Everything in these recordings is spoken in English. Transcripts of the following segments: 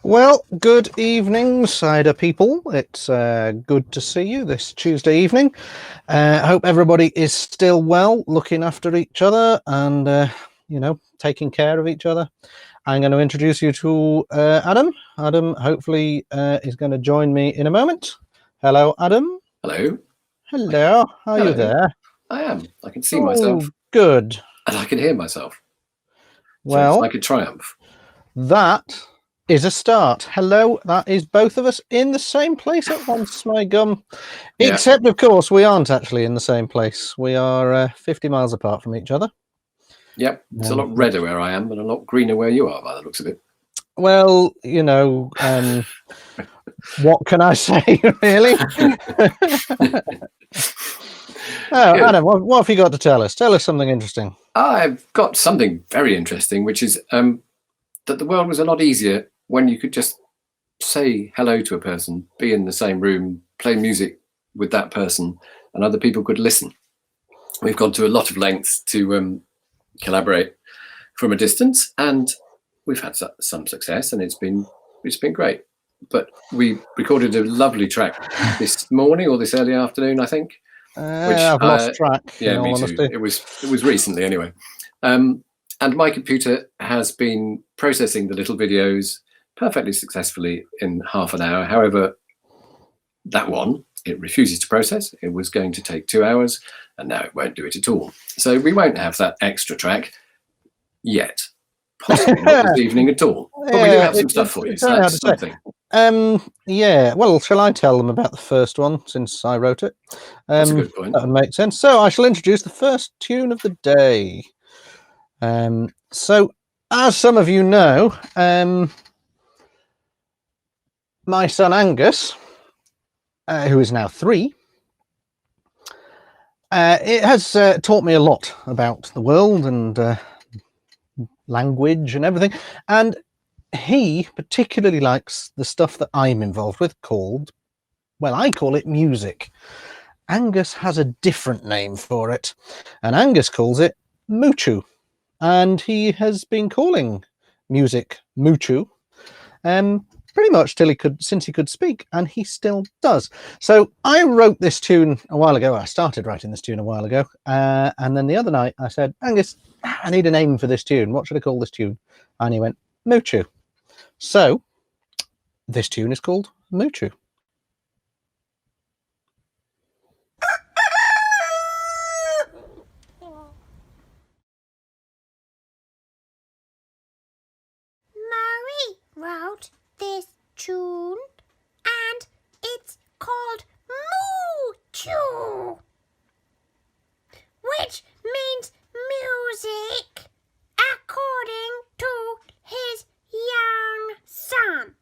Well, good evening, Cider people. It's good to see you this Tuesday evening. I hope everybody is still well, looking after each other and, taking care of each other. I'm going to introduce you to Adam. Adam, hopefully, is going to join me in a moment. Hello, Adam. Hello. Hello. Are you there? I am. I can see myself. Good. And I can hear myself. Well, so it's like a triumph. That is a start. Hello, that is both of us in the same place at once, my gum. Yeah. Except, of course, we aren't actually in the same place. We are 50 miles apart from each other. Yep. It's a lot redder where I am and a lot greener where you are, by the looks of it. Well, what can I say, really? Adam, what have you got to tell us? Tell us something interesting. I've got something very interesting, which is that the world was a lot easier when you could just say hello to a person, be in the same room, play music with that person, and other people could listen. We've gone to a lot of lengths to collaborate from a distance, and we've had some success, and it's been great. But we recorded a lovely track this morning or this early afternoon, I think. I've lost track. Yeah, me too. It was recently anyway. And my computer has been processing the little videos perfectly successfully in half an hour. However, that one, it refuses to process. It was going to take 2 hours, and now it won't do it at all. So we won't have that extra track yet. Possibly not this evening at all. But we do have some stuff for you, so that's something. Yeah, well, shall I tell them about the first one, since I wrote it? That's a good point. That would make sense. So I shall introduce the first tune of the day. So, as some of you know, my son Angus, who is now 3, it has taught me a lot about the world and language and everything, and he particularly likes the stuff that I'm involved with called, well, I call it music. Angus has a different name for it, and Angus calls it Moochew, and he has been calling music Moochew pretty much since he could speak, and he still does. So I wrote this tune a while ago. I started writing this tune a while ago, and then the other night I said, Angus, I need a name for this tune. What should I call this tune? And he went, Moochew. So this tune is called Moochew. Marie wrote this tune and it's called Moochew, which means music according to his young son.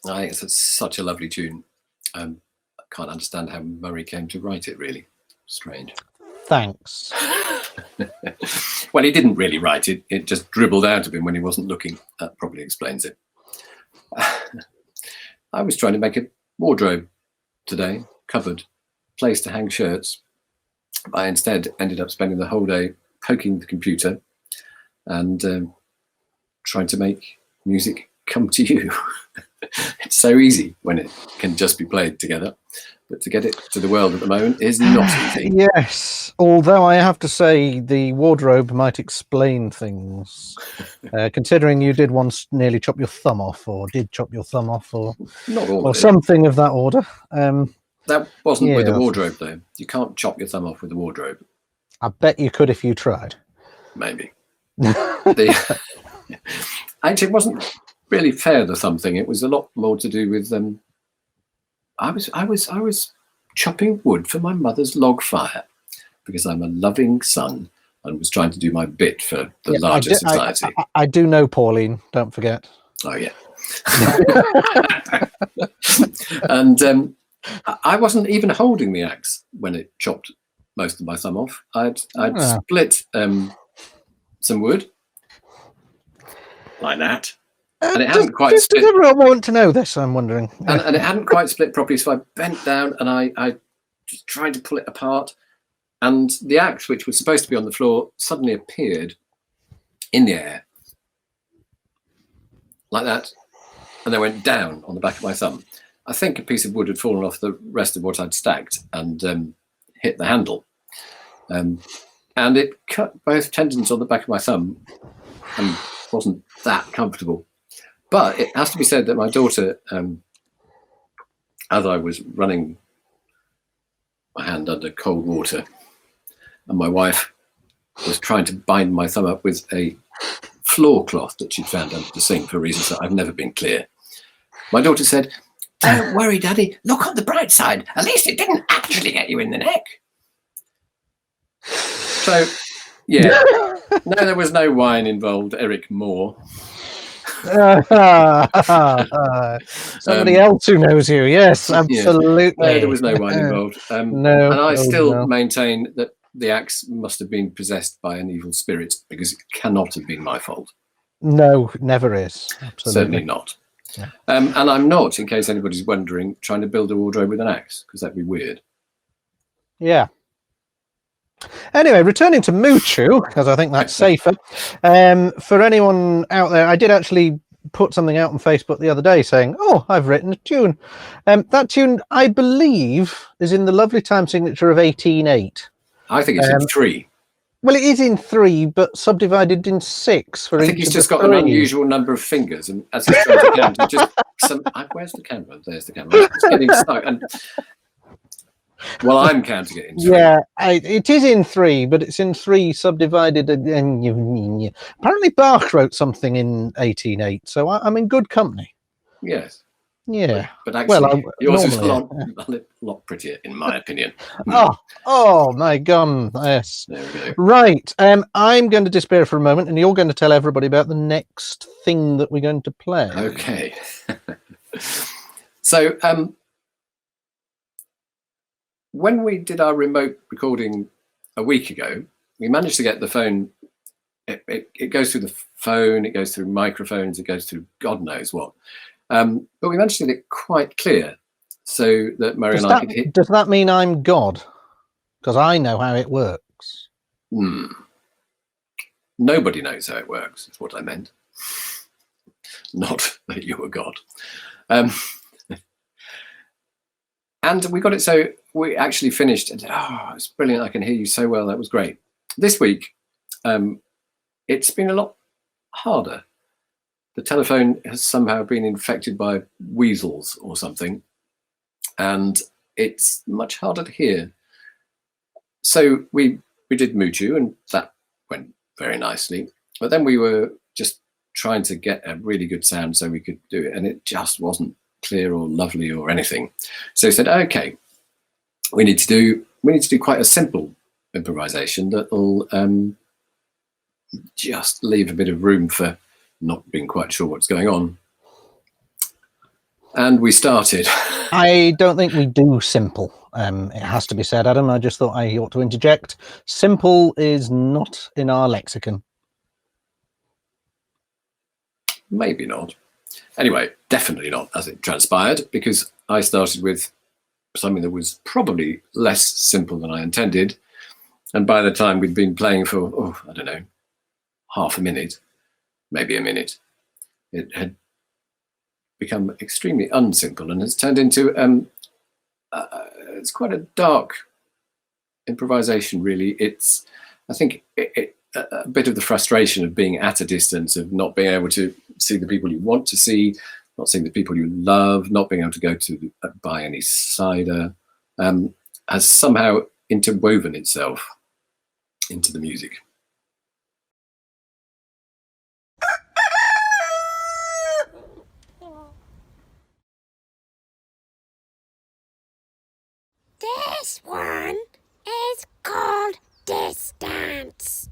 I think it's such a lovely tune. I can't understand how Murray came to write it, really. Strange. Thanks. Well, he didn't really write it. It just dribbled out of him when he wasn't looking. That probably explains it. I was trying to make a wardrobe today, cupboard, place to hang shirts. I instead ended up spending the whole day poking the computer and trying to make music come to you. It's so easy when it can just be played together, but to get it to the world at the moment is not easy. Yes, although I have to say the wardrobe might explain things, considering you did once nearly chop your thumb off, or did chop your thumb off, or Not all or of it. something of that order. That wasn't with the yeah. wardrobe, though. You can't chop your thumb off with the wardrobe. I bet you could if you tried. Maybe. Actually, it wasn't really fair, the thumb thing. It was a lot more to do with I was chopping wood for my mother's log fire because I'm a loving son and was trying to do my bit for the larger society. I do know Pauline, don't forget. Oh yeah. And I wasn't even holding the axe when it chopped most of my thumb off. I'd split some wood like that. And it hadn't quite split. Does everyone want to know this? I'm wondering. And it hadn't quite split properly, so I bent down and I just tried to pull it apart. And the axe, which was supposed to be on the floor, suddenly appeared in the air like that, and then went down on the back of my thumb. I think a piece of wood had fallen off the rest of what I'd stacked and hit the handle. And it cut both tendons on the back of my thumb and wasn't that comfortable. But it has to be said that my daughter, as I was running my hand under cold water, and my wife was trying to bind my thumb up with a floor cloth that she'd found under the sink for reasons that I've never been clear, my daughter said, "Don't worry, Daddy, look on the bright side. At least it didn't actually get you in the neck." So, yeah, no, there was no wine involved, Eric Moore. Somebody else who knows you. Yes, absolutely. Yeah. No, there was no wine involved. No, and I still maintain that the axe must have been possessed by an evil spirit because it cannot have been my fault. No, never is. Absolutely. Certainly not. Yeah. And I'm not, in case anybody's wondering, trying to build a wardrobe with an axe, because that'd be weird. Yeah. Anyway, returning to Moochew, because I think that's safer. For anyone out there, I did actually put something out on Facebook the other day saying, "Oh, I've written a tune." That tune, I believe, is in the lovely time signature of 18/8. I think it's in 3. Well, it is in 3, but subdivided in 6 for each. I think he's just got an unusual number of fingers, and as he's trying to count, just some. Where's the camera? There's the camera. It's getting stuck. And well, I'm counting it in 3. Yeah, it is in 3, but it's in 3 subdivided. And apparently, Bach wrote something in 18/8, so I'm in good company. Yes. Yeah. But actually, yours is a normally, lot prettier, in my opinion. Oh my God! Yes. There we go. Right. I'm going to disappear for a moment, and you're going to tell everybody about the next thing that we're going to play. Okay. So, when we did our remote recording a week ago, we managed to get the phone. It goes through the phone, it goes through microphones, it goes through God knows what. But we managed to get it quite clear so that Murray and I could hit. Does that mean I'm God? Because I know how it works. Nobody knows how it works, is what I meant. Not that you were God. And we got it so we actually finished and said, "Oh, it's brilliant. I can hear you so well. That was great." This week, it's been a lot harder. The telephone has somehow been infected by weasels or something, and it's much harder to hear. So we did Moochew, and that went very nicely. But then we were just trying to get a really good sound so we could do it, and it just wasn't clear or lovely or anything. So we said, okay, we need to do quite a simple improvisation that will just leave a bit of room for not being quite sure what's going on. And we started. I don't think we do simple. It has to be said, Adam. I just thought I ought to interject. Simple is not in our lexicon. Maybe not. Anyway, definitely not, as it transpired, because I started with something that was probably less simple than I intended. And by the time we'd been playing for, I don't know, half a minute, maybe a minute, it had become extremely unsimple and has turned into, it's quite a dark improvisation, really. It's, I think, a bit of the frustration of being at a distance, of not being able to see the people you want to see, not seeing the people you love, not being able to go to buy any cider, has somehow interwoven itself into the music. This one is called Distance.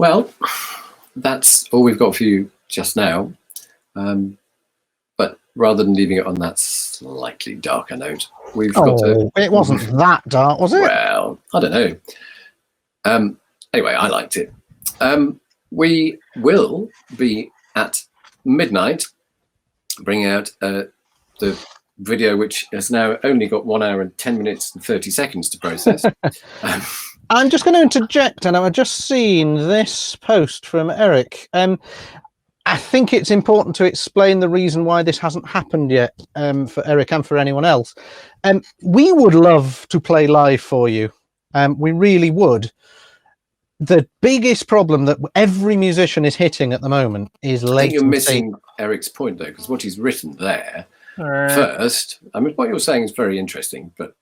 Well, that's all we've got for you just now. But rather than leaving it on that slightly darker note, we've got to... It wasn't that dark, was it? Well, I don't know. Anyway, I liked it. We will be at midnight bringing out the video, which has now only got 1 hour and 10 minutes and 30 seconds to process. I'm just going to interject, and I've just seen this post from Eric. I think it's important to explain the reason why this hasn't happened yet, for Eric and for anyone else. We would love to play live for you. We really would. The biggest problem that every musician is hitting at the moment is latency. I think you're missing Eric's point, though, because what he's written there first, I mean, what you're saying is very interesting, but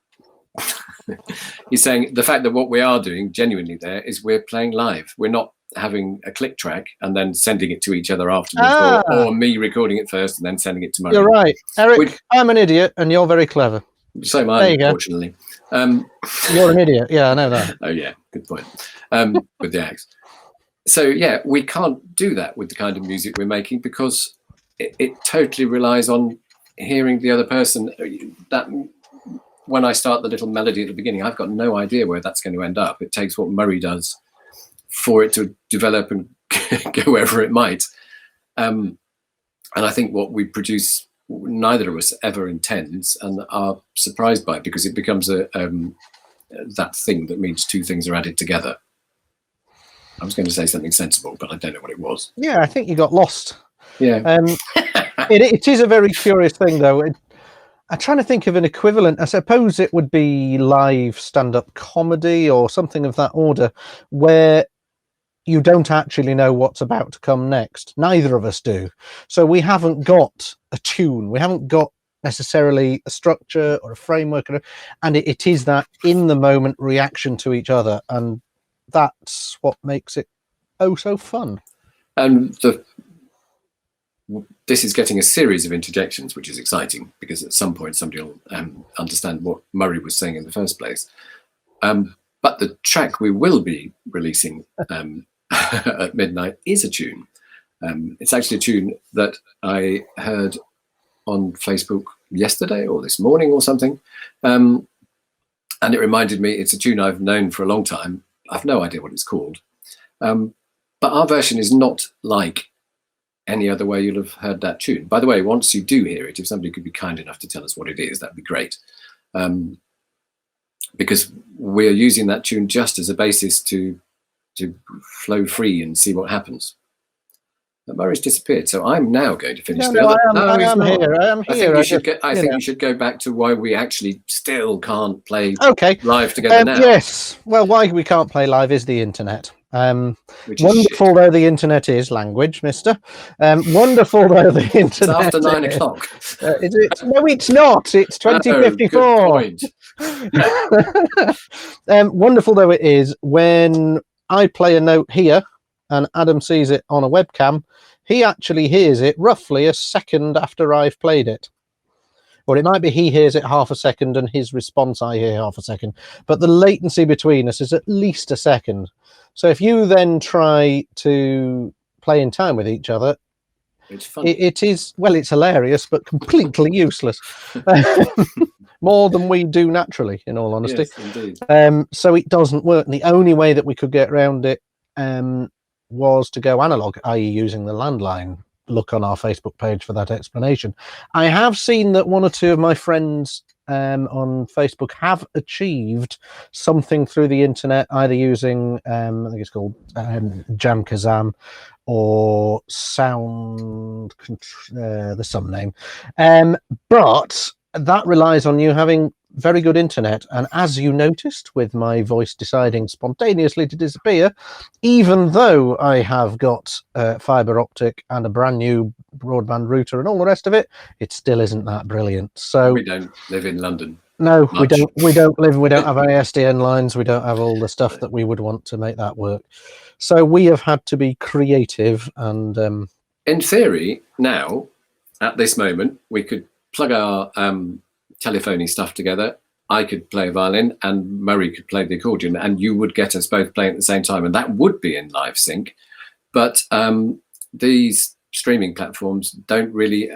he's saying the fact that what we are doing genuinely there is we're playing live. We're not having a click track and then sending it to each other afterwards, or me recording it first and then sending it to Murray. You're right. Eric, I'm an idiot and you're very clever. So am I, unfortunately. You're an idiot. Yeah, I know that. Oh, yeah. Good point. With the axe. So, yeah, we can't do that with the kind of music we're making because it totally relies on hearing the other person. That when I start the little melody at the beginning, I've got no idea where that's going to end up. It takes what Murray does for it to develop and go wherever it might. And I think what we produce, neither of us ever intends and are surprised by, because it becomes that thing that means two things are added together. I was going to say something sensible, but I don't know what it was. Yeah, I think you got lost. Yeah. It is a very curious thing, though. I'm trying to think of an equivalent. I suppose it would be live stand-up comedy or something of that order, where you don't actually know what's about to come next. Neither of us do. So we haven't got a tune. We haven't got necessarily a structure or a framework. And it is that in-the-moment reaction to each other. And that's what makes it so fun. And this is getting a series of interjections, which is exciting, because at some point somebody will understand what Murray was saying in the first place. But the track we will be releasing at midnight is a tune. It's actually a tune that I heard on Facebook yesterday or this morning or something. And it reminded me, it's a tune I've known for a long time. I've no idea what it's called. But our version is not like any other way you'll have heard that tune. By the way, once you do hear it, if somebody could be kind enough to tell us what it is, that'd be great. Because we're using that tune just as a basis to flow free and see what happens. But Murray's disappeared, so I'm now going to finish the other. I am here. I think you should go back to why we actually still can't play live together now. Yes. Well, why we can't play live is the internet. Wonderful though the internet is, language, mister. Wonderful though the internet it's after 9 o'clock. Is it? No, it's not. It's 2054. Wonderful though it is, when I play a note here and Adam sees it on a webcam, he actually hears it roughly a second after I've played it. Or it might be he hears it half a second and his response I hear half a second. But the latency between us is at least a second. So if you then try to play in time with each other, it's fun. It is, well, it's hilarious, but completely useless. More than we do naturally, in all honesty. Yes, indeed. So it doesn't work. And the only way that we could get around it was to go analog, i.e. using the landline. Look on our Facebook page for that explanation. I have seen that one or two of my friends on Facebook have achieved something through the internet, either using, I think it's called Jam Kazam or Sound, there's some name. But that relies on you having very good internet. And as you noticed, with my voice deciding spontaneously to disappear, even though I have got fiber optic and a brand new broadband router and all the rest of it, it still isn't that brilliant. So we don't live in London. No, we don't have ASDN lines. We don't have all the stuff that we would want to make that work. So we have had to be creative. And in theory, now, at this moment, we could plug our telephony stuff together I could play violin and Murray could play the accordion, and you would get us both playing at the same time, and that would be in live sync. But these streaming platforms don't really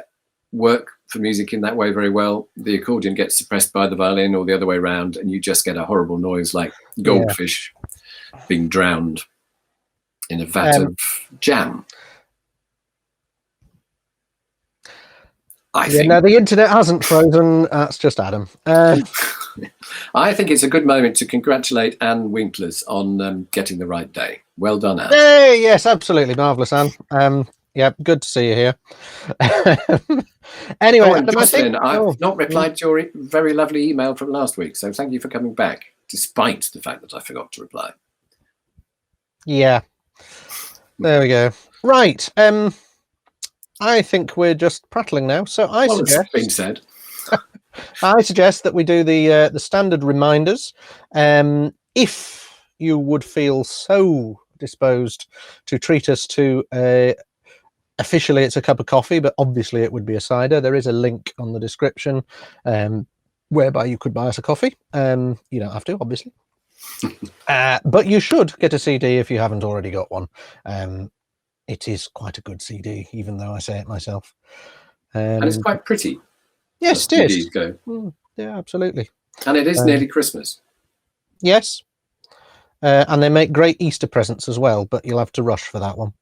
work for music in that way very well. The accordion gets suppressed by the violin or the other way around, and you just get a horrible noise like goldfish being drowned in a vat of jam. I think. No, the internet hasn't frozen. That's just Adam. I think it's a good moment to congratulate Anne Winklers on getting the right day. Well done, Anne. Hey, yes, absolutely. Marvellous, Anne. Yeah, good to see you here. Anyway, and Adam, Jocelyn, I've not replied to your very lovely email from last week, so thank you for coming back, despite the fact that I forgot to reply. Yeah. There we go. Right. I think we're just prattling now. So I suggest, it's been said. I suggest that we do the standard reminders. If you would feel so disposed to treat us to officially it's a cup of coffee, but obviously it would be a cider. There is a link on the description whereby you could buy us a coffee. You don't have to, obviously. But you should get a CD if you haven't already got one. It is quite a good CD, even though I say it myself. And it's quite pretty. Yes, it is. Go. Yeah, absolutely. And it is nearly Christmas. Yes. And they make great Easter presents as well, but you'll have to rush for that one.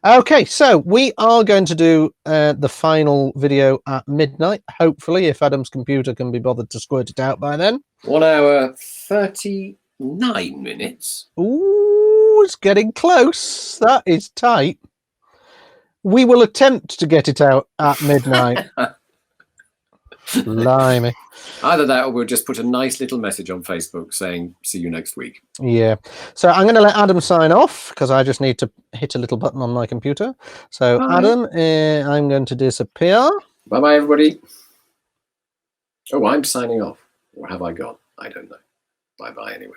Okay, so we are going to do the final video at midnight, hopefully, if Adam's computer can be bothered to squirt it out by then. 1 hour 39 minutes. Ooh, it's getting close. That is tight. We will attempt to get it out at midnight. Blimey. Either that or we'll just put a nice little message on Facebook saying, see you next week. Yeah. So I'm going to let Adam sign off because I just need to hit a little button on my computer. So bye. Adam, I'm going to disappear. Bye-bye, everybody. Oh, I'm signing off. Or have I gone? I don't know. Bye-bye anyway.